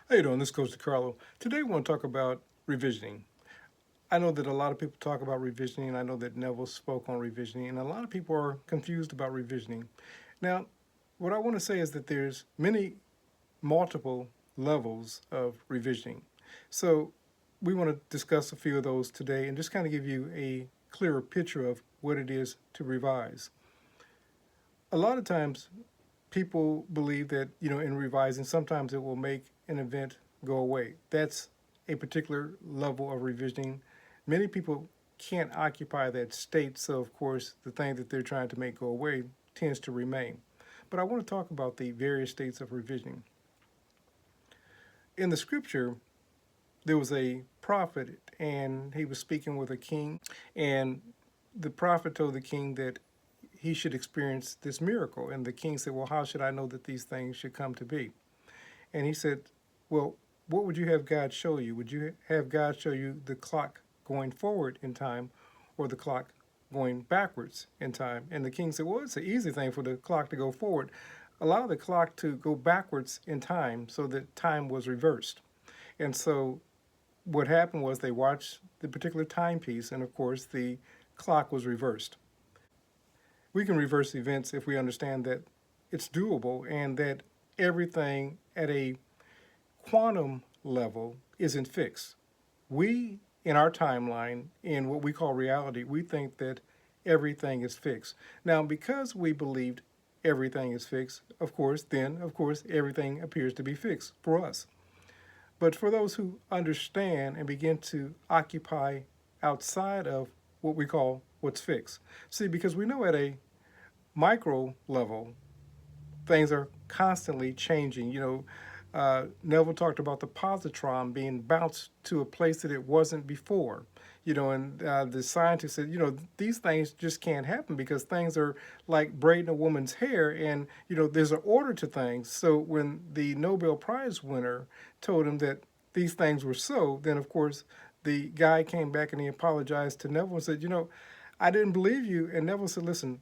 How you doing? This is Coach DeCarlo. Today we want to talk about revisioning. I know that a lot of people talk about revisioning, and I know that Neville spoke on revisioning, and a lot of people are confused about revisioning. Now, what I want to say is that there's multiple levels of revisioning. So we want to discuss a few of those today and just kind of give you a clearer picture of what it is to revise. A lot of times people believe that, in revising, sometimes it will make an event go away. That's a particular level of revisioning. Many people can't occupy that state, so of course, the thing that they're trying to make go away tends to remain. But I want to talk about the various states of revisioning. In the scripture, there was a prophet, and he was speaking with a king, and the prophet told the king that he should experience this miracle. And the king said, well, how should I know that these things should come to be? And he said, well, what would you have God show you? Would you have God show you the clock going forward in time or the clock going backwards in time? And the king said, well, it's an easy thing for the clock to go forward. Allow the clock to go backwards in time so that time was reversed. And so what happened was they watched the particular timepiece, and of course the clock was reversed. We can reverse events if we understand that it's doable and that everything at a quantum level isn't fixed. We, in our timeline, in what we call reality, we think that everything is fixed. Now, because we believed everything is fixed, of course, everything appears to be fixed for us. But for those who understand and begin to occupy outside of what we call what's fixed. See, because we know at a micro level, things are constantly changing. Neville talked about the positron being bounced to a place that it wasn't before. And the scientists said, these things just can't happen because things are like braiding a woman's hair, and there's an order to things. So when the Nobel Prize winner told him that these things were so, then of course the guy came back and he apologized to Neville and said, I didn't believe you. And Neville said, listen,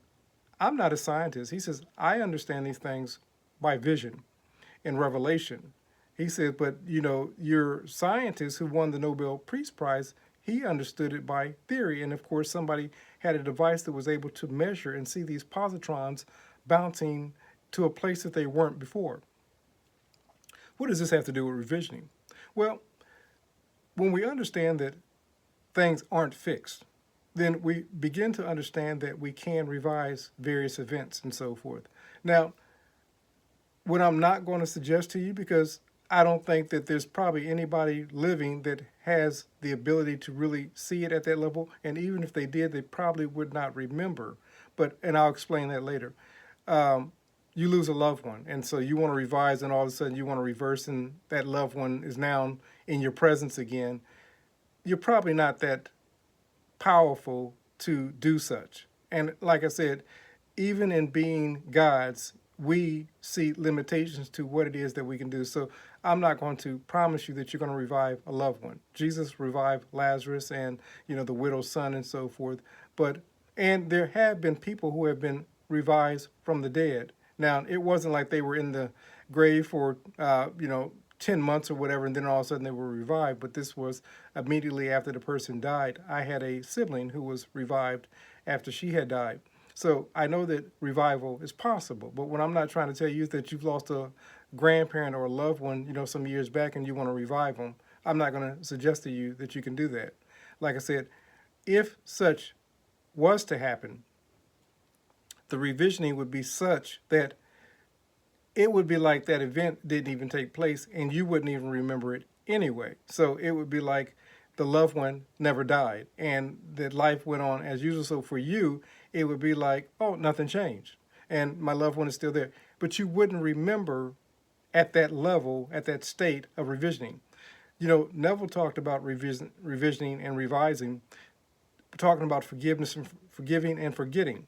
I'm not a scientist. He says, I understand these things by vision and revelation. He said, but your scientist who won the Nobel Peace Prize, he understood it by theory. And of course, somebody had a device that was able to measure and see these positrons bouncing to a place that they weren't before. What does this have to do with revisioning? Well, when we understand that things aren't fixed, then we begin to understand that we can revise various events and so forth. Now, what I'm not going to suggest to you, because I don't think that there's probably anybody living that has the ability to really see it at that level, and even if they did, they probably would not remember. And I'll explain that later. You lose a loved one, and so you want to revise, and all of a sudden you want to reverse, and that loved one is now in your presence again. You're probably not that powerful to do such. And like I said, even in being gods, we see limitations to what it is that we can do. So I'm not going to promise you that you're going to revive a loved one. Jesus revived Lazarus and, the widow's son and so forth. And there have been people who have been revived from the dead. Now, it wasn't like they were in the grave for, 10 months or whatever, and then all of a sudden they were revived. But this was immediately after the person died. I had a sibling who was revived after she had died. So I know that revival is possible. But what I'm not trying to tell you is that you've lost a grandparent or a loved one, some years back, and you want to revive them. I'm not going to suggest to you that you can do that. Like I said, if such was to happen, the revisioning would be such that it would be like that event didn't even take place and you wouldn't even remember it anyway. So it would be like the loved one never died and that life went on as usual. So for you, it would be like, oh, nothing changed and my loved one is still there. But you wouldn't remember at that level, at that state of revisioning. Neville talked about revisioning and revising, talking about forgiveness and forgiving and forgetting.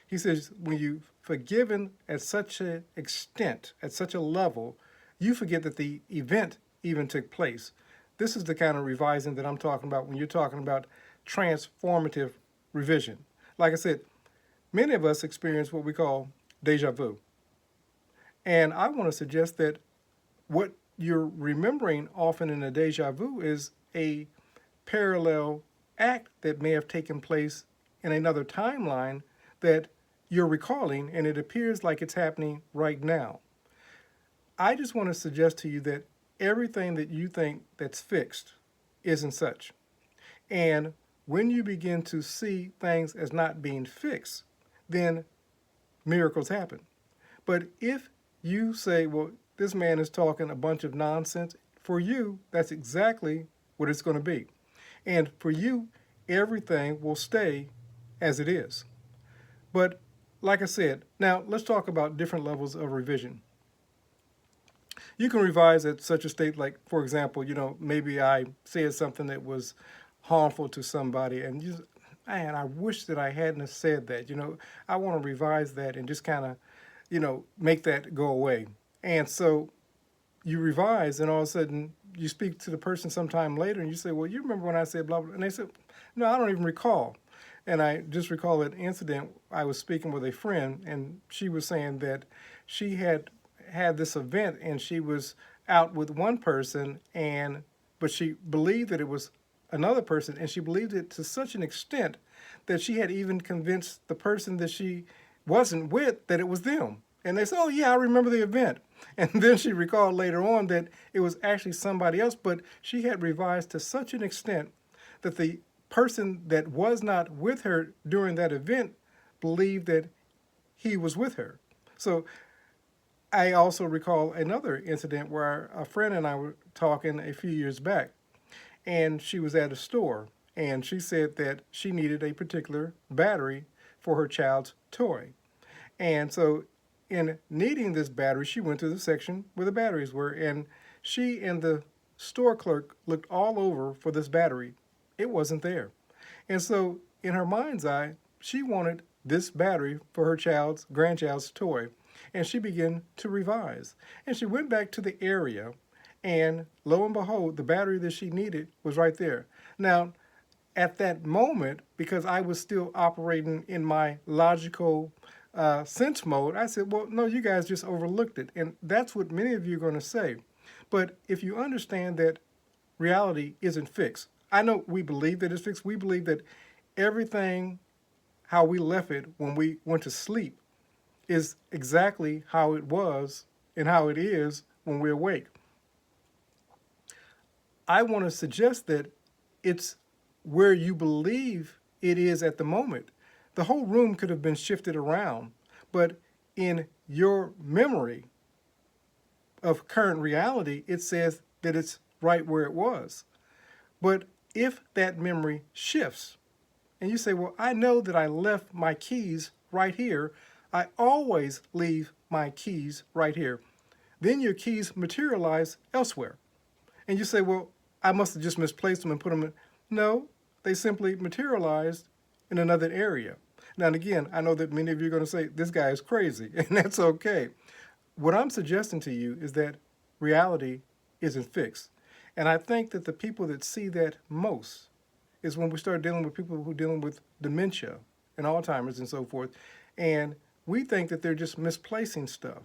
He says, when you've forgiven at such an extent, at such a level, you forget that the event even took place. This is the kind of revising that I'm talking about when you're talking about transformative revision. Like I said, many of us experience what we call deja vu. And I want to suggest that what you're remembering often in a deja vu is a parallel act that may have taken place in another timeline that you're recalling, and it appears like it's happening right now. I just want to suggest to you that everything that you think that's fixed isn't such. And when you begin to see things as not being fixed, then miracles happen. But if you say, well, this man is talking a bunch of nonsense, for you, that's exactly what it's going to be. And for you, everything will stay as it is. But like I said, now let's talk about different levels of revision. You can revise at such a state, like, for example, maybe I said something that was harmful to somebody, and man, I wish that I hadn't have said that. I want to revise that and just kind of, make that go away. And so you revise, and all of a sudden you speak to the person sometime later, and you say, well, you remember when I said blah, blah, and they said, no, I don't even recall. And I just recall an incident. I was speaking with a friend, and she was saying that she had this event, and she was out with one person, but she believed that it was another person, and she believed it to such an extent that she had even convinced the person that she wasn't with that it was them. And they said, oh yeah, I remember the event. And then she recalled later on that it was actually somebody else, but she had revised to such an extent that the person that was not with her during that event believed that he was with her. So I also recall another incident where a friend and I were talking a few years back, and she was at a store, and she said that she needed a particular battery for her child's toy. And so in needing this battery, she went to the section where the batteries were, and she and the store clerk looked all over for this battery. It wasn't there. And so in her mind's eye, she wanted this battery for her grandchild's toy. And she began to revise. And she went back to the area, and lo and behold, the battery that she needed was right there. Now, at that moment, because I was still operating in my logical sense mode, I said, well, no, you guys just overlooked it. And that's what many of you are going to say. But if you understand that reality isn't fixed, I know we believe that it's fixed. We believe that everything, how we left it when we went to sleep, is exactly how it was and how it is when we're awake. I want to suggest that it's where you believe it is at the moment. The whole room could have been shifted around, but in your memory of current reality, it says that it's right where it was. But if that memory shifts, and you say, well, I know that I left my keys right here, I always leave my keys right here, then your keys materialize elsewhere. And you say, well, I must have just misplaced them and put them in. No, they simply materialized in another area. Now, and again, I know that many of you are going to say, this guy is crazy, and that's okay. What I'm suggesting to you is that reality isn't fixed. And I think that the people that see that most is when we start dealing with people who are dealing with dementia and Alzheimer's and so forth. And we think that they're just misplacing stuff.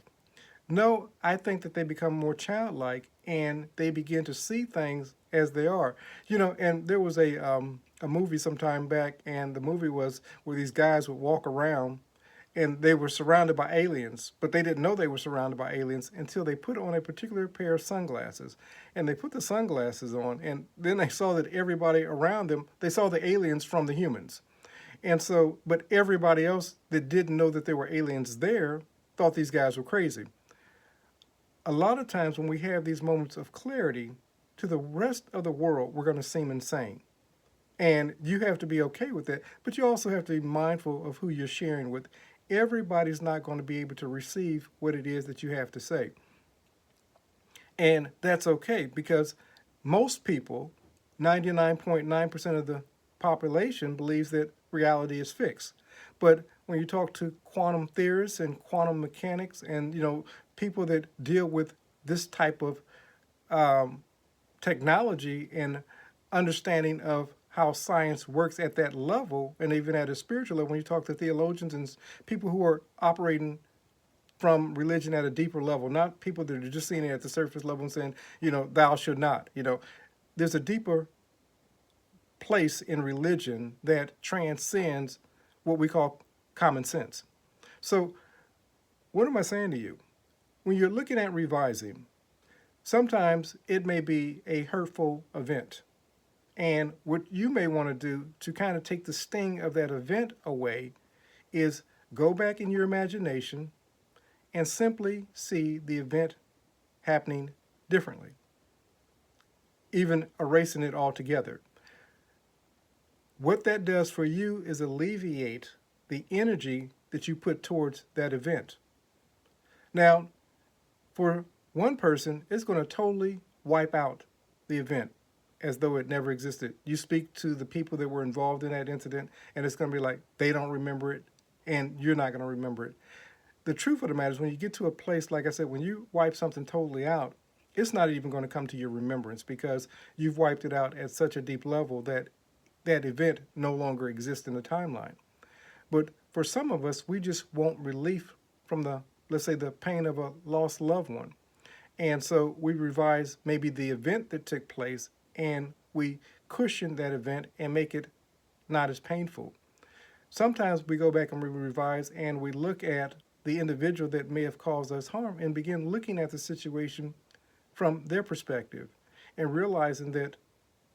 No, I think that they become more childlike and they begin to see things as they are. And there was a movie some time back, and the movie was where these guys would walk around and they were surrounded by aliens, but they didn't know they were surrounded by aliens until they put on a particular pair of sunglasses. And they put the sunglasses on, and then they saw that everybody around them, they saw the aliens from the humans. And so, but everybody else that didn't know that there were aliens there thought these guys were crazy. A lot of times when we have these moments of clarity, to the rest of the world, we're going to seem insane. And you have to be okay with that, but you also have to be mindful of who you're sharing with. Everybody's not going to be able to receive what it is that you have to say. And that's okay, because most people, 99.9% of the population, believes that reality is fixed. But when you talk to quantum theorists and quantum mechanics and people that deal with this type of technology and understanding of how science works at that level, and even at a spiritual level, when you talk to theologians and people who are operating from religion at a deeper level, not people that are just seeing it at the surface level and saying, thou should not. There's a deeper place in religion that transcends what we call common sense. So, what am I saying to you? When you're looking at revising, sometimes it may be a hurtful event. And what you may want to do to kind of take the sting of that event away is go back in your imagination and simply see the event happening differently, even erasing it altogether. What that does for you is alleviate the energy that you put towards that event. Now, for one person, it's going to totally wipe out the event as though it never existed. You speak to the people that were involved in that incident, and it's going to be like they don't remember it, and you're not going to remember it. The truth of the matter is when you get to a place, like I said, when you wipe something totally out, it's not even going to come to your remembrance because you've wiped it out at such a deep level that that event no longer exists in the timeline. But for some of us, we just want relief from let's say, the pain of a lost loved one. And so we revise maybe the event that took place and we cushion that event and make it not as painful. Sometimes we go back and we revise and we look at the individual that may have caused us harm and begin looking at the situation from their perspective and realizing that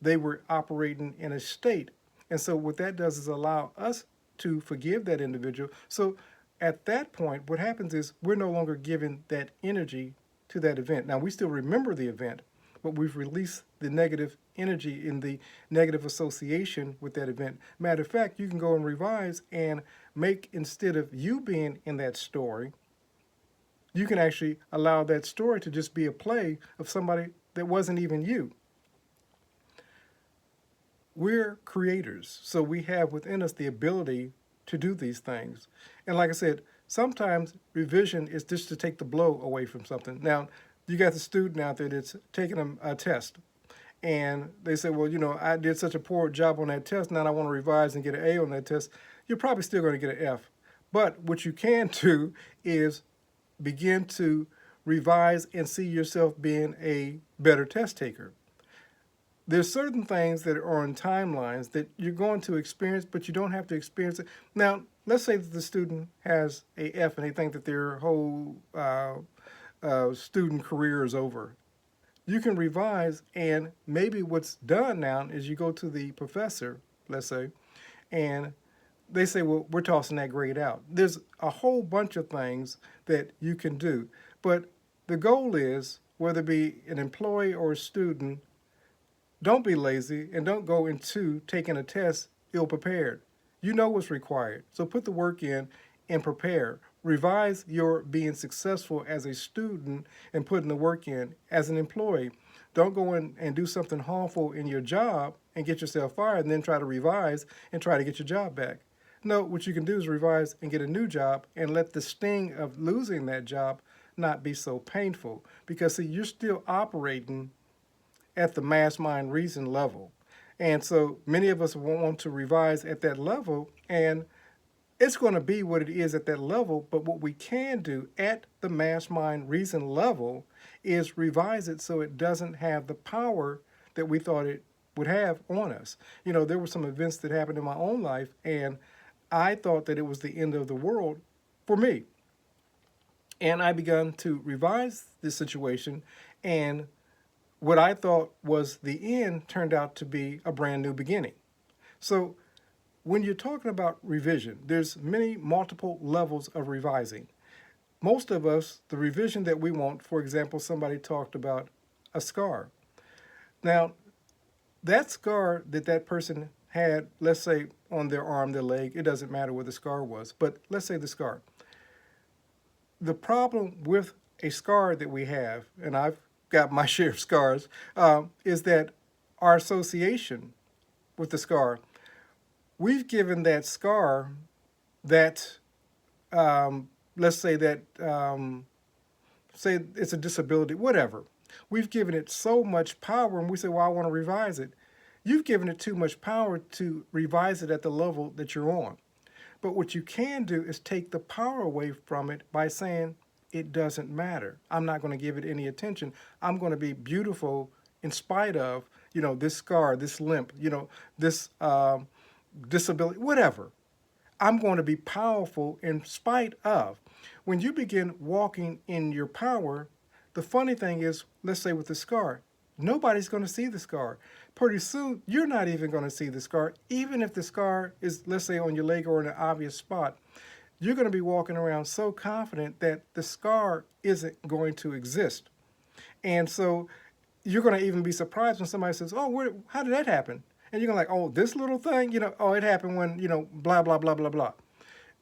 they were operating in a state. And so what that does is allow us to forgive that individual. So at that point, what happens is we're no longer giving that energy to that event. Now, we still remember the event, but we've released the negative energy in the negative association with that event. Matter of fact, you can go and revise and make, instead of you being in that story, you can actually allow that story to just be a play of somebody that wasn't even you. We're creators, so we have within us the ability to do these things. And like I said, sometimes revision is just to take the blow away from something. Now, you got the student out there that's taking a test, and they say, well, I did such a poor job on that test, now I want to revise and get an A on that test. You're probably still going to get an F. But what you can do is begin to revise and see yourself being a better test taker. There's certain things that are on timelines that you're going to experience, but you don't have to experience it. Now, let's say that the student has a F and they think that their whole student career is over. You can revise, and maybe what's done now is you go to the professor, let's say, and they say, well, we're tossing that grade out. There's a whole bunch of things that you can do. But the goal is, whether it be an employee or a student, don't be lazy and don't go into taking a test ill-prepared. You know what's required. So put the work in and prepare. Revise your being successful as a student and putting the work in as an employee. Don't go in and do something harmful in your job and get yourself fired and then try to revise and try to get your job back. No, what you can do is revise and get a new job and let the sting of losing that job not be so painful. Because, see, you're still operating at the mass mind reason level. And so many of us want to revise at that level, and it's going to be what it is at that level. But what we can do at the mass mind reason level is revise it so it doesn't have the power that we thought it would have on us. There were some events that happened in my own life, and I thought that it was the end of the world for me. And I began to revise the situation, and what I thought was the end turned out to be a brand new beginning. So when you're talking about revision, there's multiple levels of revising. Most of us, the revision that we want, for example, somebody talked about a scar. Now, that scar that person had, let's say on their arm, their leg, it doesn't matter what the scar was, but let's say the scar. The problem with a scar that we have, and I've got my share of scars, is that our association with the scar, we've given that scar that, let's say that, say it's a disability, whatever. We've given it so much power, and we say, well, I want to revise it. You've given it too much power to revise it at the level that you're on. But what you can do is take the power away from it by saying, it doesn't matter. I'm not going to give it any attention. I'm going to be beautiful in spite of, this scar, this limp, this disability, whatever. I'm going to be powerful in spite of. When you begin walking in your power, the funny thing is, let's say with the scar, nobody's going to see the scar. Pretty soon, you're not even going to see the scar. Even if the scar is, let's say, on your leg or in an obvious spot, you're going to be walking around so confident that the scar isn't going to exist. And so you're going to even be surprised when somebody says, oh, how did that happen? And you're going to oh, this little thing, oh, it happened when, blah, blah, blah, blah, blah.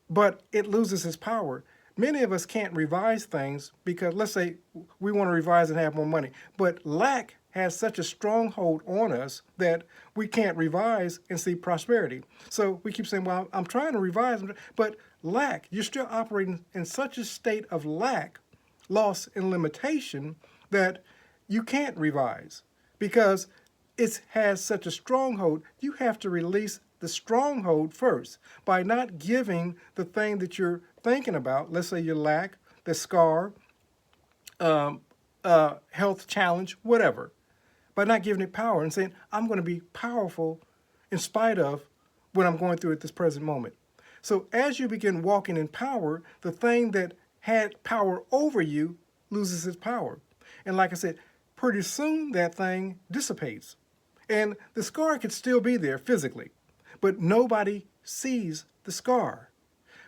But it loses its power. Many of us can't revise things because, let's say, we want to revise and have more money. But lack has such a strong hold on us that we can't revise and see prosperity. So we keep saying, well, I'm trying to revise, but lack, you're still operating in such a state of lack, loss, and limitation that you can't revise because it has such a stronghold. You have to release the stronghold first by not giving the thing that you're thinking about, let's say your lack, the scar, health challenge, whatever, by not giving it power and saying, I'm going to be powerful in spite of what I'm going through at this present moment. So as you begin walking in power, the thing that had power over you loses its power. And like I said, pretty soon that thing dissipates. And the scar could still be there physically, but nobody sees the scar.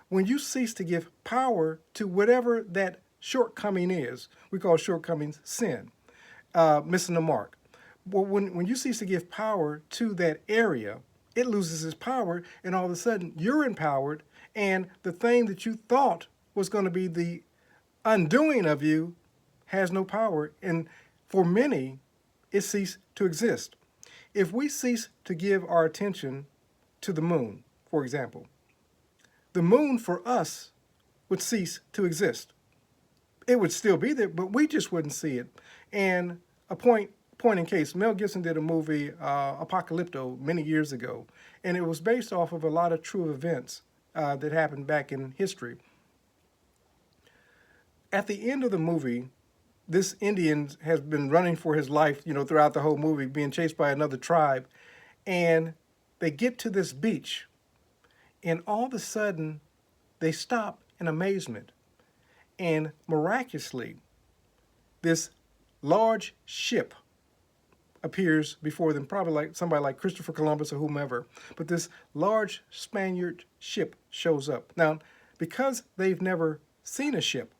When you cease to give power to whatever that shortcoming is, we call shortcomings sin, missing the mark. Well, when you cease to give power to that area, it loses its power, and all of a sudden you're empowered, and the thing that you thought was going to be the undoing of you has no power, and for many, it ceased to exist. If we cease to give our attention to the moon, for example, the moon for us would cease to exist. It would still be there, but we just wouldn't see it. And a point in case, Mel Gibson did a movie, Apocalypto, many years ago, and it was based off of a lot of true events that happened back in history. At the end of the movie, this Indian has been running for his life, throughout the whole movie, being chased by another tribe. And they get to this beach, and all of a sudden, they stop in amazement. And miraculously, this large ship appears before them, probably like somebody like Christopher Columbus or whomever. But this large Spaniard ship shows up. Now, because they've never seen a ship,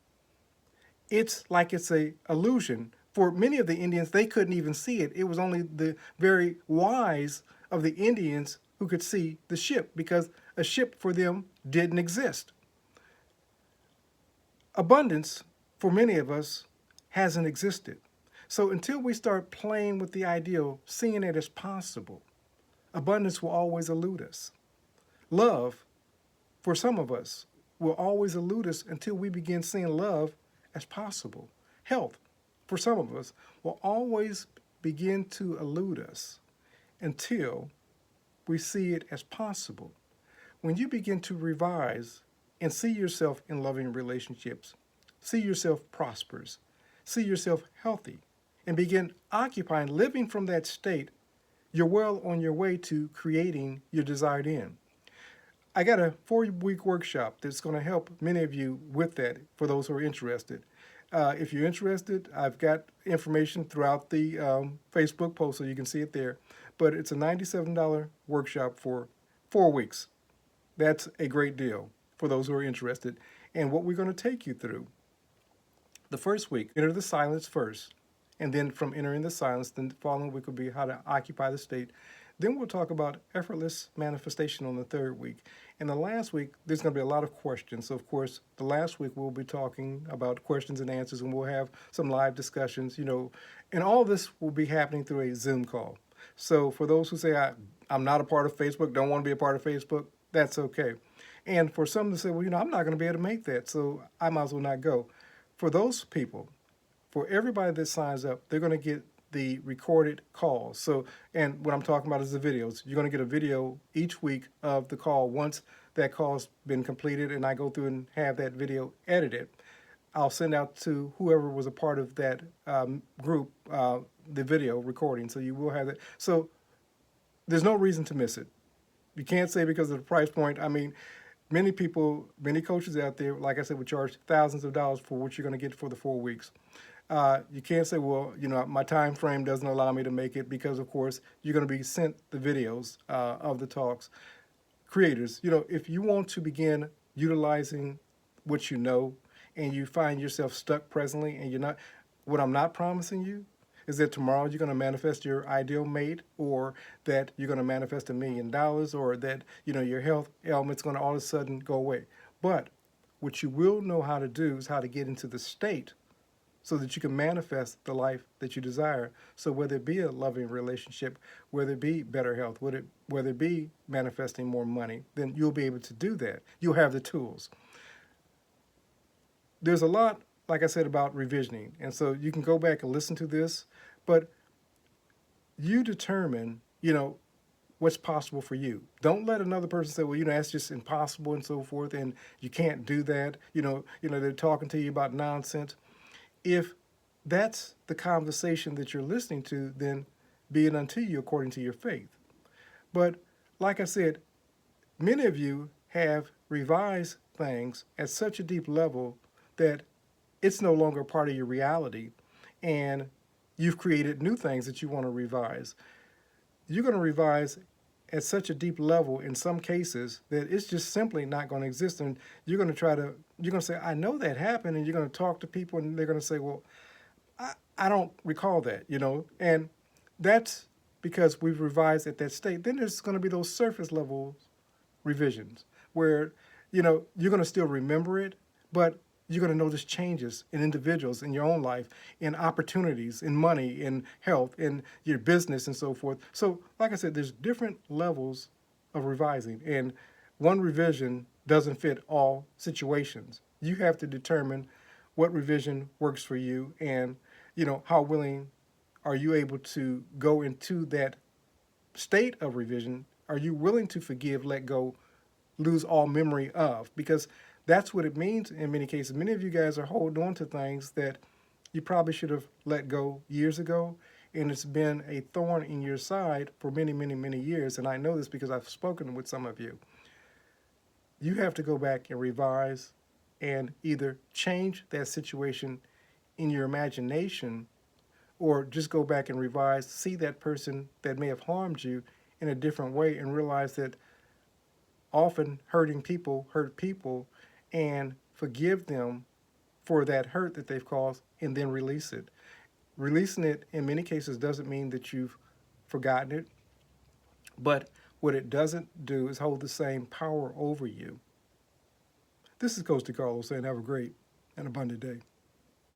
it's like it's an illusion. For many of the Indians, they couldn't even see it. It was only the very wise of the Indians who could see the ship, because a ship for them didn't exist. Abundance, for many of us, hasn't existed. So until we start playing with the ideal, seeing it as possible, abundance will always elude us. Love, for some of us, will always elude us until we begin seeing love as possible. Health, for some of us, will always begin to elude us until we see it as possible. When you begin to revise and see yourself in loving relationships, see yourself prosperous, see yourself healthy, and begin occupying, living from that state, you're well on your way to creating your desired end. I got a 4-week workshop that's going to help many of you with that, for those who are interested. If you're interested, I've got information throughout the Facebook post, so you can see it there. But it's a $97 workshop for 4 weeks. That's a great deal for those who are interested. And what we're going to take you through, the first week, enter the silence first. And then from entering the silence, then the following week will be how to occupy the state. Then we'll talk about effortless manifestation on the 3rd week. And the last week, there's going to be a lot of questions. So, of course, the last week we'll be talking about questions and answers, and we'll have some live discussions, and all this will be happening through a Zoom call. So for those who say, I'm not a part of Facebook, don't want to be a part of Facebook, that's okay. And for some to say, well, I'm not going to be able to make that, so I might as well not go. For those people, for everybody that signs up, they're going to get the recorded calls. So, and what I'm talking about is the videos. You're going to get a video each week of the call once that call's been completed, and I go through and have that video edited. I'll send out to whoever was a part of that group the video recording. So you will have it. So there's no reason to miss it. You can't say because of the price point. I mean, many people, many coaches out there, like I said, would charge thousands of dollars for what you're going to get for the 4 weeks. You can't say, well, my time frame doesn't allow me to make it because, of course, you're going to be sent the videos of the talks. Creators, if you want to begin utilizing what you know and you find yourself stuck presently and you're not, what I'm not promising you is that tomorrow you're going to manifest your ideal mate, or that you're going to manifest $1 million, or that, your health ailment's going to all of a sudden go away. But what you will know how to do is how to get into the state so that you can manifest the life that you desire. So whether it be a loving relationship, whether it be better health, whether it be manifesting more money, then you'll be able to do that. You'll have the tools. There's a lot, like I said, about revisioning. And so you can go back and listen to this, but you determine, what's possible for you. Don't let another person say, well, that's just impossible and so forth, and you can't do that. They're talking to you about nonsense. If that's the conversation that you're listening to, then be it unto you according to your faith. But like I said, many of you have revised things at such a deep level that it's no longer part of your reality, and you've created new things that you want to revise. You're going to revise at such a deep level in some cases that it's just simply not going to exist. And you're going to say, I know that happened. And you're going to talk to people and they're going to say, well, I don't recall that, and that's because we've revised at that state. Then there's going to be those surface level revisions where, you're going to still remember it, but you're going to notice changes in individuals, in your own life, in opportunities, in money, in health, in your business, and so forth. So, like I said, there's different levels of revising, and one revision doesn't fit all situations. You have to determine what revision works for you, and, how willing are you able to go into that state of revision? Are you willing to forgive, let go, lose all memory of? Because that's what it means in many cases. Many of you guys are holding on to things that you probably should have let go years ago, and it's been a thorn in your side for many, many, many years. And I know this because I've spoken with some of you. You have to go back and revise and either change that situation in your imagination, or just go back and revise, see that person that may have harmed you in a different way, and realize that often hurting people hurt people, and forgive them for that hurt that they've caused, and then release it. Releasing it in many cases doesn't mean that you've forgotten it, but what it doesn't do is hold the same power over you. This is Coach DeCarlo saying have a great and abundant day.